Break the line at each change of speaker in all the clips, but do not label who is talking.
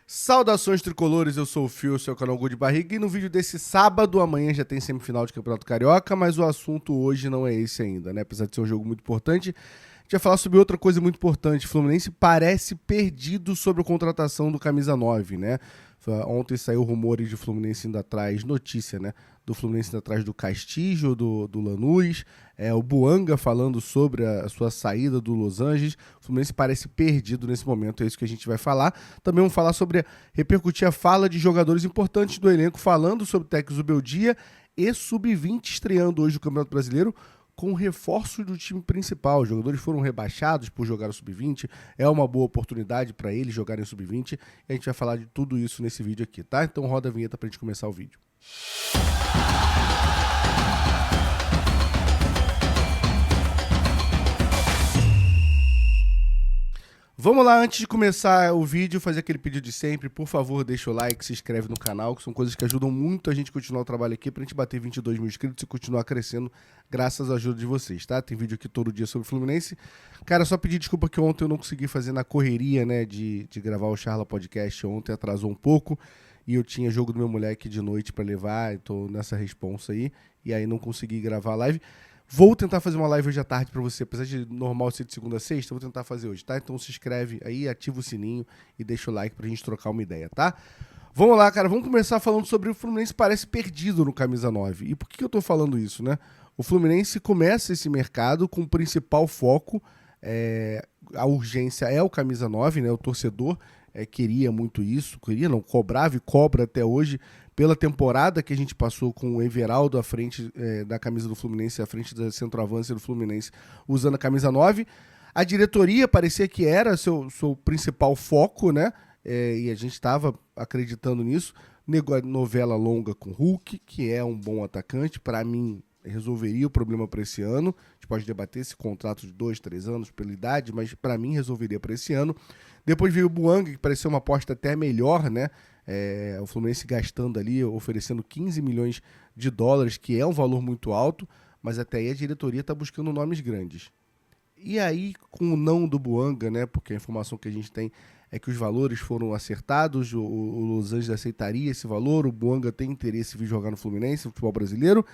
Saudações tricolores, eu sou o Fio, seu canal Gol de Barriga, e no vídeo desse sábado, amanhã já tem semifinal de Campeonato Carioca, mas o assunto hoje não é esse ainda, né? Apesar de ser um jogo muito importante, a gente vai falar sobre outra coisa muito importante. O Fluminense parece perdido sobre a contratação do Camisa 9, né? Ontem saiu rumores de Fluminense indo atrás, notícia, né? Do Fluminense indo atrás do Castillo, do Lanús, o Buanga falando sobre a sua saída do Los Angeles. O Fluminense parece perdido nesse momento, é isso que a gente vai falar. Também vamos falar sobre repercutir a fala de jogadores importantes do elenco, falando sobre o técnico Zubeldia e Sub-20 estreando hoje no Campeonato Brasileiro, com reforço do time principal. Os jogadores foram rebaixados por jogar o Sub-20, é uma boa oportunidade para eles jogarem o Sub-20, e a gente vai falar de tudo isso nesse vídeo aqui, tá? Então roda a vinheta pra gente começar o vídeo. Vamos lá, antes de começar o vídeo, fazer aquele pedido de sempre. Por favor, deixa o like, se inscreve no canal, que são coisas que ajudam muito a gente a continuar o trabalho aqui, pra gente bater 22 mil inscritos e continuar crescendo graças à ajuda de vocês, tá? Tem vídeo aqui todo dia sobre o Fluminense. Cara, só pedir desculpa que ontem eu não consegui fazer na correria, né, de gravar o Charla Podcast. Ontem atrasou um pouco e eu tinha jogo do meu moleque de noite pra levar, tô nessa responsa aí, e aí não consegui gravar a live. Vou tentar fazer uma live hoje à tarde pra você, apesar de normal ser de segunda a sexta, eu vou tentar fazer hoje, tá? Então se inscreve aí, ativa o sininho e deixa o like pra gente trocar uma ideia, tá? Vamos lá, cara, vamos começar falando sobre o Fluminense parece perdido no Camisa 9. E por que eu tô falando isso, né? O Fluminense começa esse mercado com o principal foco, a urgência é o Camisa 9, né? O torcedor queria muito isso, cobrava e cobra até hoje, pela temporada que a gente passou com o Everaldo à frente da camisa do Fluminense, à frente da centroavância do Fluminense, usando a camisa 9. A diretoria parecia que era seu principal foco, né? E a gente estava acreditando nisso. Novela longa com o Hulk, que é um bom atacante, para mim resolveria o problema para esse ano. A gente pode debater esse contrato de 2, 3 anos pela idade, mas para mim resolveria para esse ano. Depois veio o Buanga, que pareceu uma aposta até melhor, né? O Fluminense gastando ali, oferecendo 15 milhões de dólares, que é um valor muito alto, mas até aí a diretoria está buscando nomes grandes. E aí, com o não do Buanga, né? Porque a informação que a gente tem é que os valores foram acertados, o Los Angeles aceitaria esse valor, o Buanga tem interesse em vir jogar no Fluminense, no futebol brasileiro,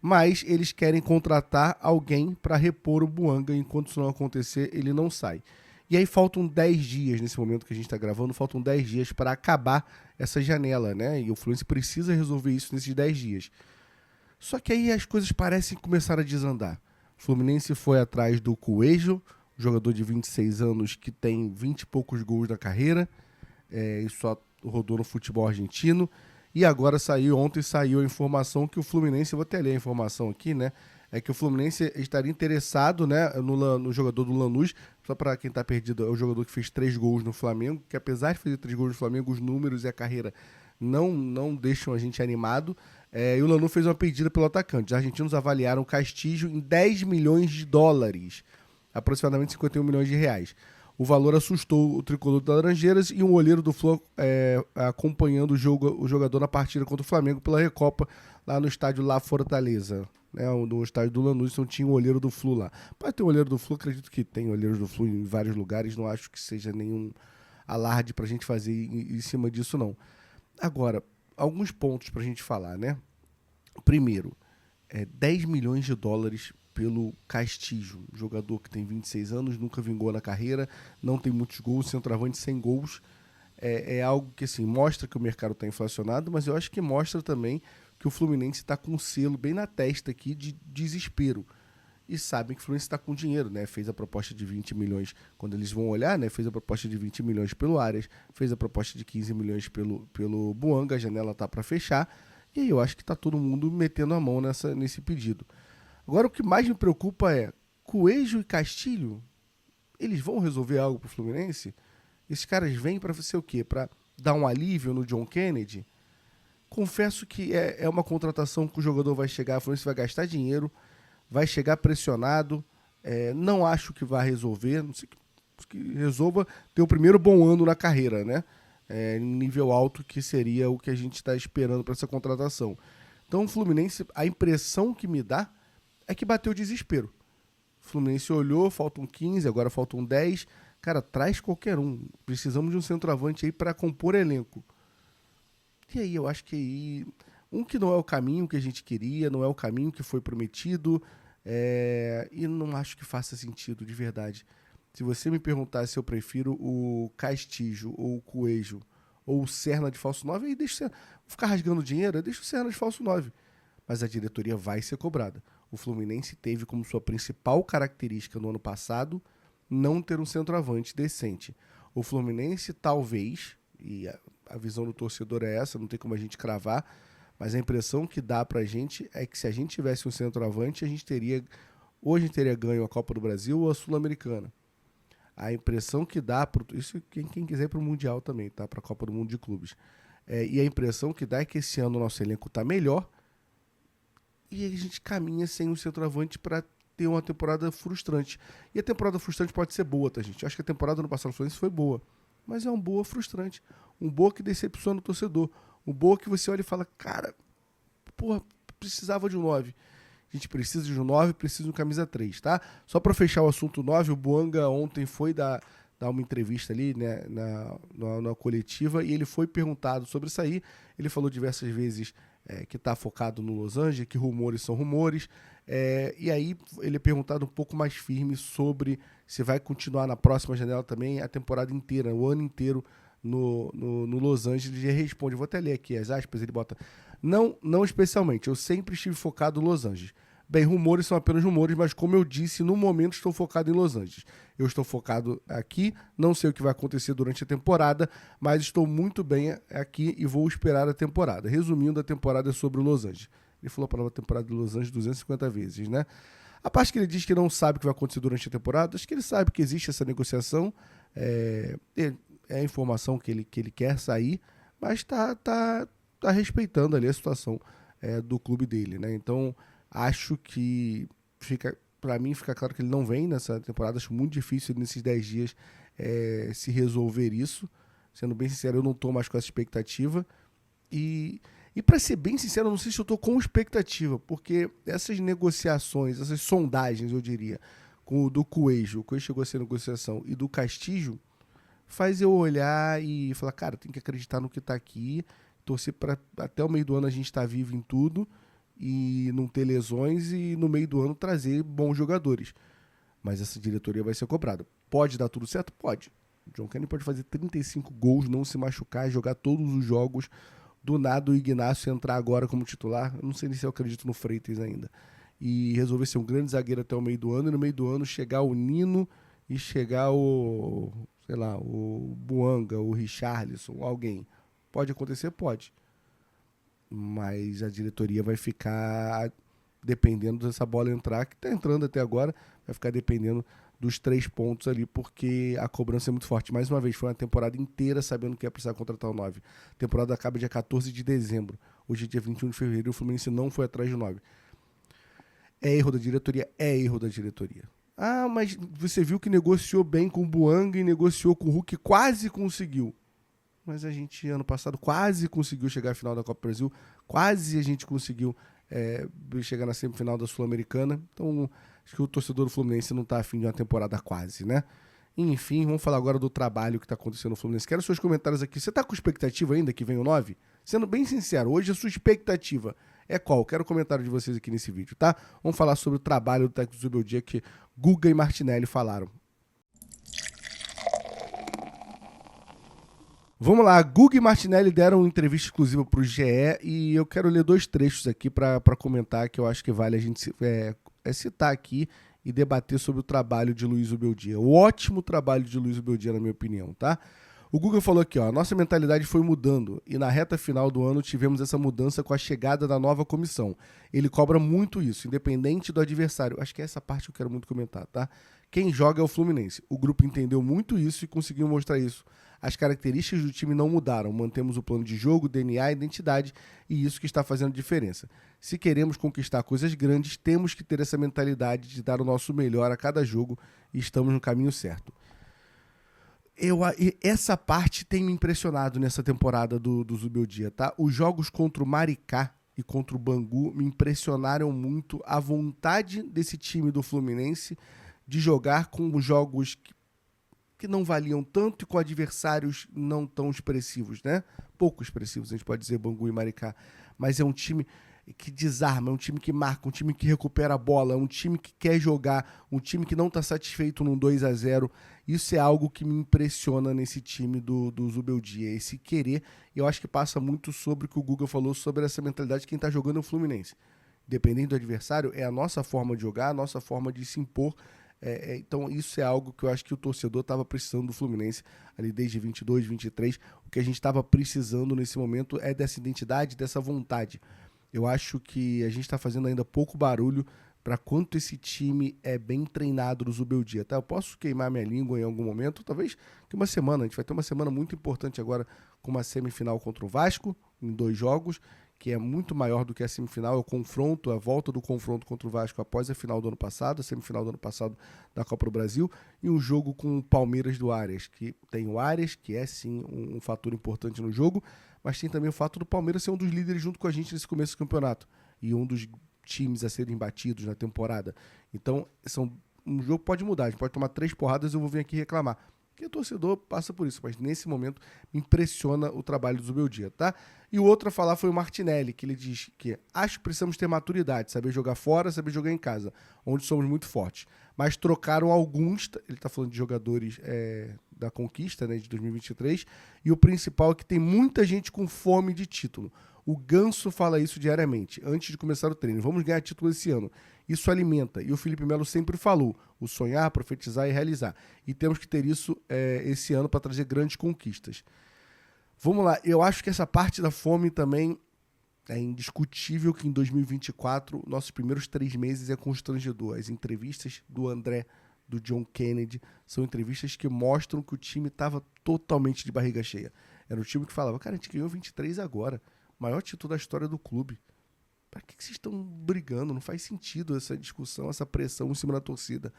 mas eles querem contratar alguém para repor o Buanga, enquanto isso não acontecer, ele não sai. E aí faltam 10 dias, nesse momento que a gente está gravando, faltam 10 dias para acabar essa janela, né? E o Fluminense precisa resolver isso nesses 10 dias. Só que aí as coisas parecem começar a desandar. O Fluminense foi atrás do Coelho, jogador de 26 anos que tem 20 e poucos gols na carreira, e só rodou no futebol argentino. E agora ontem saiu a informação que o Fluminense, eu vou até ler a informação aqui, né? É que o Fluminense estaria interessado, né, no jogador do Lanús. Só para quem tá perdido, é o jogador que fez 3 gols no Flamengo, que apesar de fazer 3 gols no Flamengo, os números e a carreira não deixam a gente animado. E o Lanús fez uma pedida pelo atacante. Os argentinos avaliaram o Castillo em 10 milhões de dólares, aproximadamente 51 milhões de reais. O valor assustou o tricolor das Laranjeiras e um olheiro do Flu acompanhando o jogador na partida contra o Flamengo pela Recopa lá no estádio La Fortaleza. No estádio do Lanús, então tinha o olheiro do Flu lá. Pode ter o olheiro do Flu, acredito que tem olheiros do Flu em vários lugares, não acho que seja nenhum alarde pra gente fazer em cima disso, não. Agora, alguns pontos pra gente falar, né? Primeiro, 10 milhões de dólares pelo Castillo, jogador que tem 26 anos, nunca vingou na carreira, não tem muitos gols, centroavante sem gols. É algo que assim, mostra que o mercado está inflacionado, mas eu acho que mostra também que o Fluminense está com um selo bem na testa aqui de desespero. E sabem que o Fluminense está com dinheiro, né? Fez a proposta de 20 milhões, quando eles vão olhar, né? Fez a proposta de 20 milhões pelo Arias, fez a proposta de 15 milhões pelo Buanga, a janela tá para fechar. E aí eu acho que tá todo mundo metendo a mão nesse pedido. Agora o que mais me preocupa é, Coelho e Castillo, eles vão resolver algo pro Fluminense? Esses caras vêm para ser o quê? Para dar um alívio no John Kennedy? Confesso que é uma contratação que o jogador vai chegar, o Fluminense vai gastar dinheiro, vai chegar pressionado, não acho que vai resolver, não sei que resolva ter o primeiro bom ano na carreira, né? Em nível alto, que seria o que a gente está esperando para essa contratação. Então o Fluminense, a impressão que me dá é que bateu o desespero. O Fluminense olhou, faltam 15, agora faltam 10, Cara, traz qualquer um. Precisamos de um centroavante aí para compor elenco. E aí, eu acho que aí... que não é o caminho que a gente queria, não é o caminho que foi prometido, e não acho que faça sentido, de verdade. Se você me perguntar se eu prefiro o Castillo ou o Coelho ou o Serna de falso 9, aí deixa o Serna. Vou ficar rasgando dinheiro, deixa o Serna de falso 9. Mas a diretoria vai ser cobrada. O Fluminense teve como sua principal característica no ano passado não ter um centroavante decente. O Fluminense talvez, e a visão do torcedor é essa, não tem como a gente cravar, mas a impressão que dá pra gente é que se a gente tivesse um centroavante, ou a gente teria ganho a Copa do Brasil ou a Sul-Americana. A impressão que dá, isso quem quiser ir pro Mundial também, tá? Pra Copa do Mundo de Clubes. E a impressão que dá é que esse ano o nosso elenco tá melhor e a gente caminha sem um centroavante para ter uma temporada frustrante. E a temporada frustrante pode ser boa, tá, gente? Eu acho que a temporada no passado do Fluminense foi boa, mas é uma boa frustrante. Um boa que decepciona o torcedor. Um boa que você olha e fala, cara, porra, precisava de um 9. A gente precisa de um 9, precisa de um camisa 3, tá? Só para fechar o assunto 9, o Buanga ontem foi dar uma entrevista ali, né, na coletiva, e ele foi perguntado sobre isso aí. Ele falou diversas vezes que tá focado no Los Angeles, que rumores são rumores, e aí ele é perguntado um pouco mais firme sobre se vai continuar na próxima janela também a temporada inteira, o ano inteiro no Los Angeles. Ele responde, vou até ler aqui as aspas, ele bota, não especialmente, eu sempre estive focado no Los Angeles. Bem, rumores são apenas rumores, mas como eu disse, no momento estou focado em Los Angeles. Eu estou focado aqui, não sei o que vai acontecer durante a temporada, mas estou muito bem aqui e vou esperar a temporada. Resumindo, a temporada é sobre o Los Angeles. Ele falou a palavra temporada de Los Angeles 250 vezes, né? A parte que ele diz que não sabe o que vai acontecer durante a temporada, acho que ele sabe que existe essa negociação, é a informação que ele quer sair, mas tá respeitando ali a situação do clube dele, né? Então, acho que para mim fica claro que ele não vem nessa temporada. Acho muito difícil nesses 10 dias se resolver isso. Sendo bem sincero, eu não tô mais com essa expectativa. E para ser bem sincero, eu não sei se eu tô com expectativa, porque essas negociações, essas sondagens, eu diria, com o do Coelho, o Coelho chegou a ser negociação, e do Castillo, faz eu olhar e falar, cara, tem que acreditar no que tá aqui, torcer para até o meio do ano a gente estar vivo em tudo, e não ter lesões e no meio do ano trazer bons jogadores. Mas essa diretoria vai ser cobrada. Pode dar tudo certo? Pode. O John Kennedy pode fazer 35 gols, não se machucar, jogar todos os jogos. Do nada o Ignacio entrar agora como titular. Eu não sei nem se eu acredito no Freitas ainda. E resolver ser um grande zagueiro até o meio do ano. E no meio do ano chegar o Nino e chegar o Buanga, o Richarlison, alguém. Pode acontecer? Pode. Mas a diretoria vai ficar dependendo dessa bola entrar, que está entrando até agora, vai ficar dependendo dos 3 pontos ali, porque a cobrança é muito forte. Mais uma vez, foi uma temporada inteira sabendo que ia precisar contratar o 9. A temporada acaba dia 14 de dezembro. Hoje é dia 21 de fevereiro e o Fluminense não foi atrás do 9. É erro da diretoria? É erro da diretoria. Ah, mas você viu que negociou bem com o Buanga e negociou com o Hulk, quase conseguiu. Mas a gente, ano passado, quase conseguiu chegar à final da Copa do Brasil, quase a gente conseguiu chegar na semifinal da Sul-Americana. Então, acho que o torcedor do Fluminense não está afim de uma temporada quase, né? Enfim, vamos falar agora do trabalho que está acontecendo no Fluminense. Quero seus comentários aqui. Você está com expectativa ainda que vem o 9? Sendo bem sincero, hoje a sua expectativa é qual? Quero o comentário de vocês aqui nesse vídeo, tá? Vamos falar sobre o trabalho do técnico do Zubeldia que Guga e Martinelli falaram. Vamos lá, Guga e Martinelli deram uma entrevista exclusiva para o GE e eu quero ler 2 trechos aqui para comentar, que eu acho que vale a gente citar aqui e debater sobre o trabalho de Luiz Zubeldia. O ótimo trabalho de Luiz Zubeldia, na minha opinião, tá? O Guga falou aqui, ó, a nossa mentalidade foi mudando e na reta final do ano tivemos essa mudança com a chegada da nova comissão. Ele cobra muito isso, independente do adversário. Acho que é essa parte que eu quero muito comentar, tá? Quem joga é o Fluminense. O grupo entendeu muito isso e conseguiu mostrar isso. As características do time não mudaram, mantemos o plano de jogo, DNA, identidade e isso que está fazendo diferença. Se queremos conquistar coisas grandes, temos que ter essa mentalidade de dar o nosso melhor a cada jogo e estamos no caminho certo. Essa parte tem me impressionado nessa temporada do Zubeldia, tá? Os jogos contra o Maricá e contra o Bangu me impressionaram muito a vontade desse time do Fluminense de jogar com jogos que não valiam tanto e com adversários não tão expressivos, né? Pouco expressivos, a gente pode dizer, Bangu e Maricá. Mas é um time que desarma, é um time que marca, um time que recupera a bola, é um time que quer jogar, um time que não está satisfeito num 2-0. Isso é algo que me impressiona nesse time do Zubeldia, esse querer. E eu acho que passa muito sobre o que o Guga falou sobre essa mentalidade de quem está jogando é o Fluminense. Dependendo do adversário, é a nossa forma de jogar, a nossa forma de se impor. Então isso é algo que eu acho que o torcedor estava precisando do Fluminense ali desde 22, 23. O que a gente estava precisando nesse momento é dessa identidade, dessa vontade. Eu acho que a gente está fazendo ainda pouco barulho para quanto esse time é bem treinado no Zubeldia. Tá? Eu posso queimar minha língua em algum momento, talvez que uma semana. A gente vai ter uma semana muito importante agora com uma semifinal contra o Vasco, em 2 jogos, que é muito maior do que a semifinal, é o confronto, a volta do confronto contra o Vasco após a final do ano passado, a semifinal do ano passado da Copa do Brasil, e um jogo com o Palmeiras do Arias, que tem o Arias, que é sim um fator importante no jogo, mas tem também o fato do Palmeiras ser um dos líderes junto com a gente nesse começo do campeonato, e um dos times a serem batidos na temporada. Então, um jogo pode mudar, a gente pode tomar 3 porradas e eu vou vir aqui reclamar. Porque o torcedor passa por isso, mas nesse momento me impressiona o trabalho do Zubeldia, tá? E o outro a falar foi o Martinelli, que ele diz que acho que precisamos ter maturidade, saber jogar fora, saber jogar em casa, onde somos muito fortes. Mas trocaram alguns, ele tá falando de jogadores da conquista, né, de 2023, e o principal é que tem muita gente com fome de título. O Ganso fala isso diariamente, antes de começar o treino. Vamos ganhar título esse ano. Isso alimenta. E o Felipe Melo sempre falou, o sonhar, profetizar e realizar. E temos que ter isso esse ano para trazer grandes conquistas. Vamos lá, eu acho que essa parte da fome também é indiscutível que em 2024, nossos primeiros 3 meses é constrangedor. As entrevistas do André, do John Kennedy, são entrevistas que mostram que o time estava totalmente de barriga cheia. Era um time que falava, cara, a gente ganhou 23 agora. Maior título da história do clube. Para que vocês estão brigando? Não faz sentido essa discussão, essa pressão em cima da torcida.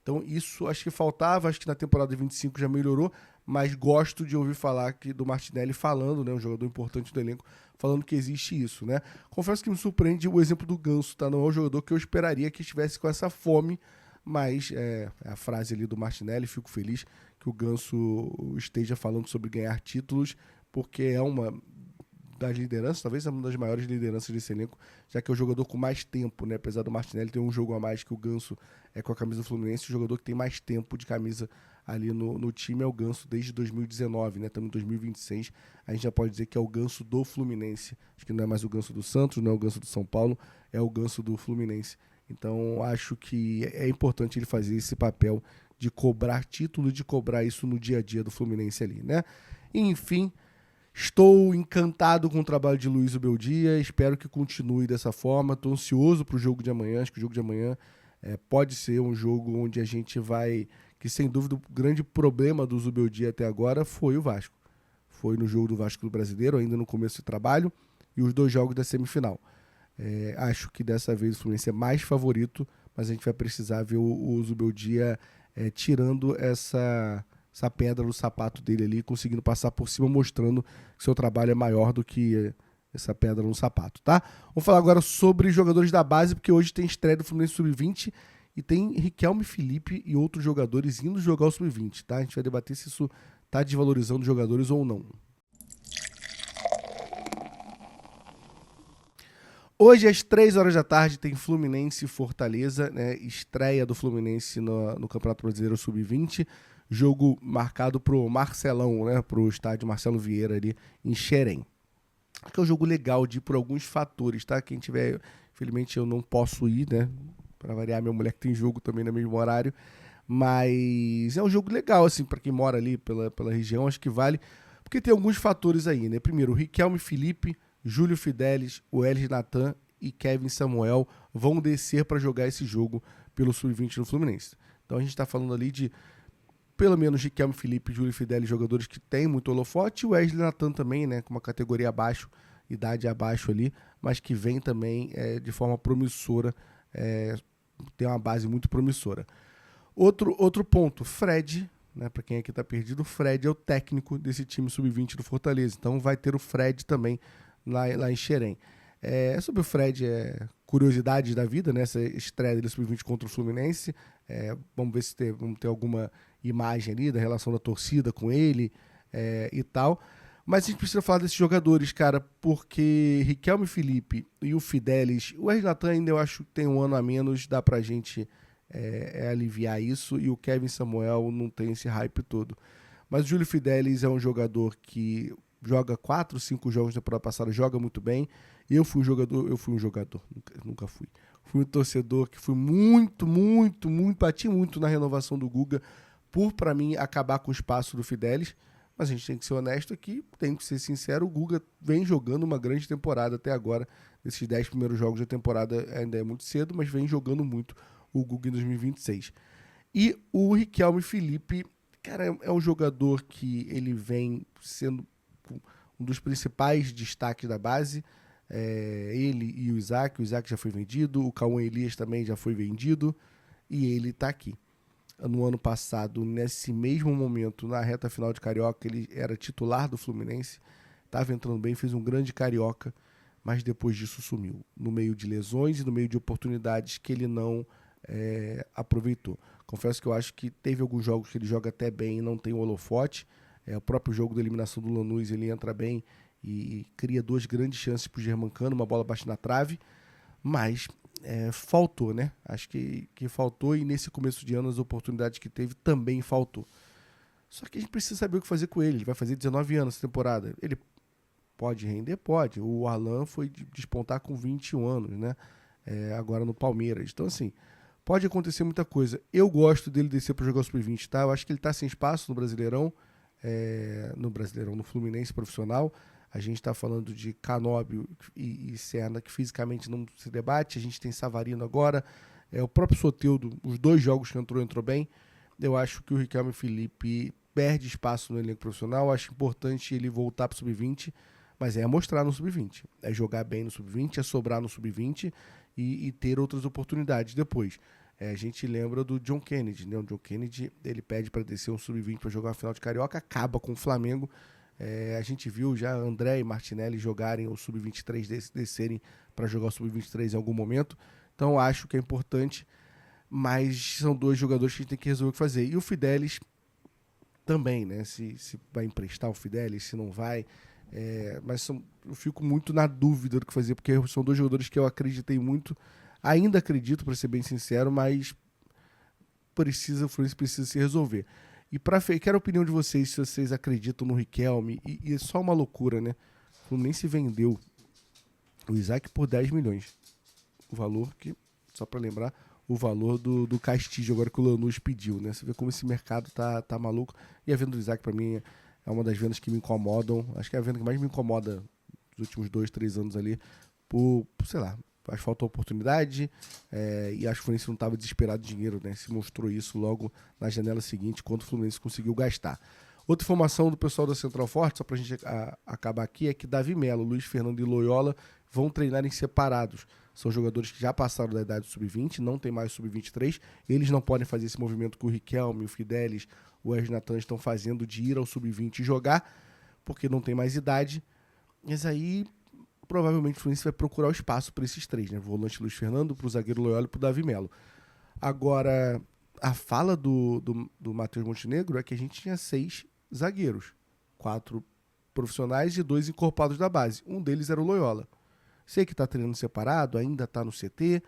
Então isso acho que faltava, acho que na temporada 25 já melhorou, mas gosto de ouvir falar do Martinelli falando, né, um jogador importante do elenco, falando que existe isso, né? Confesso que me surpreende o exemplo do Ganso, tá? Não é um jogador que eu esperaria que estivesse com essa fome, mas a frase ali do Martinelli, fico feliz que o Ganso esteja falando sobre ganhar títulos, porque é uma das lideranças, talvez é uma das maiores lideranças desse elenco, já que é o jogador com mais tempo, né? Apesar do Martinelli ter um jogo a mais que o Ganso com a camisa do Fluminense, o jogador que tem mais tempo de camisa ali no time é o Ganso desde 2019, né? Estamos em 2026, a gente já pode dizer que é o Ganso do Fluminense. Acho que não é mais o Ganso do Santos, não é o Ganso do São Paulo, é o Ganso do Fluminense. Então acho que é importante ele fazer esse papel de cobrar título, de cobrar isso no dia a dia do Fluminense ali, né? Enfim, estou encantado com o trabalho de Luiz Zubeldia, espero que continue dessa forma, estou ansioso para o jogo de amanhã, acho que o jogo de amanhã pode ser um jogo onde a gente vai, que sem dúvida o grande problema do Zubeldia até agora foi o Vasco. Foi no jogo do Vasco do Brasileiro, ainda no começo do trabalho, e os 2 jogos da semifinal. Acho que dessa vez o Fluminense é mais favorito, mas a gente vai precisar ver o Zubeldia tirando essa pedra no sapato dele ali, conseguindo passar por cima, mostrando que seu trabalho é maior do que essa pedra no sapato, tá? Vamos falar agora sobre jogadores da base, porque hoje tem estreia do Fluminense Sub-20 e tem Riquelme Felipe e outros jogadores indo jogar o Sub-20, tá? A gente vai debater se isso tá desvalorizando os jogadores ou não. Hoje, às 3 horas da tarde, tem Fluminense e Fortaleza, né? Estreia do Fluminense no Campeonato Brasileiro Sub-20. Jogo marcado pro Marcelão, né? Pro estádio Marcelo Vieira ali em Xerém. Que é um jogo legal de ir por alguns fatores, tá? Quem tiver, infelizmente eu não posso ir, né? Pra variar, minha mulher que tem jogo também no mesmo horário. Mas é um jogo legal, assim, pra quem mora ali pela região, acho que vale. Porque tem alguns fatores aí, né? Primeiro, o Riquelme Felipe, Júlio Fidelis, o Elis Natan e Kevin Samuel vão descer para jogar esse jogo pelo Sub-20 do Fluminense. Então a gente tá falando ali de pelo menos Riquelme Felipe e Júlio Fidelis, jogadores que têm muito holofote, e o Wesley Natan também, né, com uma categoria abaixo, idade abaixo ali, mas que vem também de forma promissora, tem uma base muito promissora. Outro ponto, Fred, né, para quem aqui tá perdido, o Fred é o técnico desse time Sub-20 do Fortaleza, então vai ter o Fred também lá em Xerém. Sobre o Fred, curiosidades da vida, né? Essa estreia dele sub-20 contra o Fluminense. Vamos ver se vamos ter alguma imagem ali da relação da torcida com ele e tal. Mas a gente precisa falar desses jogadores, cara, porque Riquelme Felipe e o Fidelis, o Natan ainda eu acho que tem um ano a menos, dá pra gente aliviar isso, e o Kevin Samuel não tem esse hype todo. Mas o Júlio Fidelis é um jogador que joga 4, 5 jogos da temporada passada, joga muito bem. Eu fui um jogador, nunca fui. Fui um torcedor que fui muito, bati muito na renovação do Guga, pra mim, acabar com o espaço do Fidelis. Mas a gente tem que ser honesto aqui, tem que ser sincero, o Guga vem jogando uma grande temporada até agora. Nesses 10 primeiros jogos da temporada ainda é muito cedo, mas vem jogando muito o Guga em 2026. E o Riquelme Felipe, cara, é um jogador que ele vem sendo um dos principais destaques da base. Ele e o Isaac já foi vendido, o Cauã Elias também já foi vendido, e ele tá aqui. No ano passado, nesse mesmo momento, na reta final de Carioca, ele era titular do Fluminense, estava entrando bem, fez um grande Carioca, mas depois disso sumiu, no meio de lesões e no meio de oportunidades que ele não aproveitou. Confesso que eu acho que teve alguns jogos que ele joga até bem e não tem o holofote. O próprio jogo da eliminação do Lanús, ele entra bem e cria 2 grandes chances para o Germancano, uma bola bate na trave, mas faltou, né? Acho que faltou, e nesse começo de ano as oportunidades que teve também faltou. Só que a gente precisa saber o que fazer com ele. Ele vai fazer 19 anos essa temporada. Ele pode render? Pode. O Alan foi despontar com 21 anos, né? Agora no Palmeiras. Então, assim, pode acontecer muita coisa. Eu gosto dele descer para jogar o Sub-20, tá? Eu acho que ele tá sem espaço no Brasileirão, no Fluminense profissional. A gente está falando de Canóbio e Serna, que fisicamente não se debate. A gente tem Savarino agora. O próprio Soteldo, os 2 jogos que entrou bem. Eu acho que o Riquelme Felipe perde espaço no elenco profissional. Eu acho importante ele voltar para o Sub-20, mas mostrar no Sub-20. É jogar bem no Sub-20, é sobrar no Sub-20 e ter outras oportunidades depois. A gente lembra do John Kennedy, né? O John Kennedy, ele pede para descer um Sub-20 para jogar uma final de Carioca, acaba com o Flamengo. A gente viu já André e Martinelli jogarem o Sub-23, descerem para jogar o Sub-23 em algum momento. Então acho que é importante, mas são 2 jogadores que a gente tem que resolver o que fazer. E o Fidelis também, né? Se vai emprestar o Fidelis, se não vai. Mas eu fico muito na dúvida do que fazer, porque são 2 jogadores que eu acreditei muito. Ainda acredito, para ser bem sincero, mas o Fluminense precisa se resolver. E quero a opinião de vocês, se vocês acreditam no Riquelme. E é só uma loucura, né? O Fluminense vendeu o Isaac por 10 milhões. O valor que, só para lembrar, o valor do Castillo, agora que o Lanús pediu, né? Você vê como esse mercado tá maluco. E a venda do Isaac, para mim, é uma das vendas que me incomodam. Acho que é a venda que mais me incomoda nos últimos 2, 3 anos ali. Sei lá, acho que falta oportunidade, e acho que o Fluminense não estava desesperado de dinheiro, né? Se mostrou isso logo na janela seguinte, quando o Fluminense conseguiu gastar. Outra informação do pessoal da Central Forte, só para a gente acabar aqui, é que Davi Melo, Luiz Fernando e Loyola vão treinar em separados. São jogadores que já passaram da idade do Sub-20, não tem mais Sub-23. Eles não podem fazer esse movimento que o Riquelme, o Fidelis, o Natan estão fazendo de ir ao Sub-20 e jogar, porque não tem mais idade. Mas aí, provavelmente, o Fluminense vai procurar o espaço para esses 3, né? Volante Luiz Fernando, para o zagueiro Loyola e para o Davi Melo. Agora, a fala do Matheus Montenegro é que a gente tinha 6 zagueiros. 4 profissionais e 2 incorporados da base. Um deles era o Loyola. Sei que está treinando separado, ainda está no CT,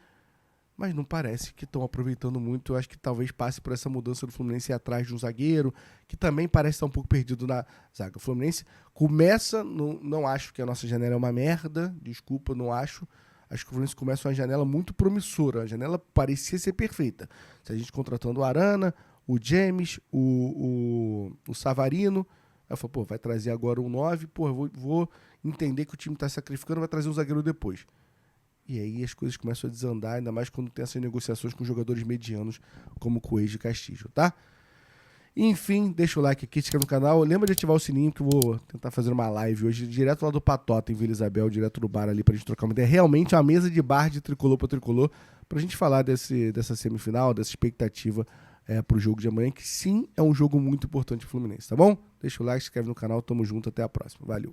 mas não parece que estão aproveitando muito. Eu acho que talvez passe por essa mudança do Fluminense ir atrás de um zagueiro, que também parece estar um pouco perdido na zaga. O Fluminense começa, não acho que a nossa janela é uma merda, desculpa, não acho. Acho que o Fluminense começa uma janela muito promissora, a janela parecia ser perfeita. Se a gente contratando o Arana, o James, o Savarino, eu falo, vai trazer agora um 9, eu vou entender que o time está sacrificando, vai trazer um zagueiro depois. E aí as coisas começam a desandar, ainda mais quando tem essas negociações com jogadores medianos, como o Coelho e Castillo, tá? Enfim, deixa o like aqui, se inscreve no canal. Lembra de ativar o sininho, que eu vou tentar fazer uma live hoje, direto lá do Patota, em Vila Isabel, direto do bar ali, pra gente trocar uma ideia. Realmente uma mesa de bar de tricolor para tricolor, pra gente falar dessa semifinal, dessa expectativa pro jogo de amanhã, que sim, é um jogo muito importante pro Fluminense, tá bom? Deixa o like, se inscreve no canal, tamo junto, até a próxima. Valeu!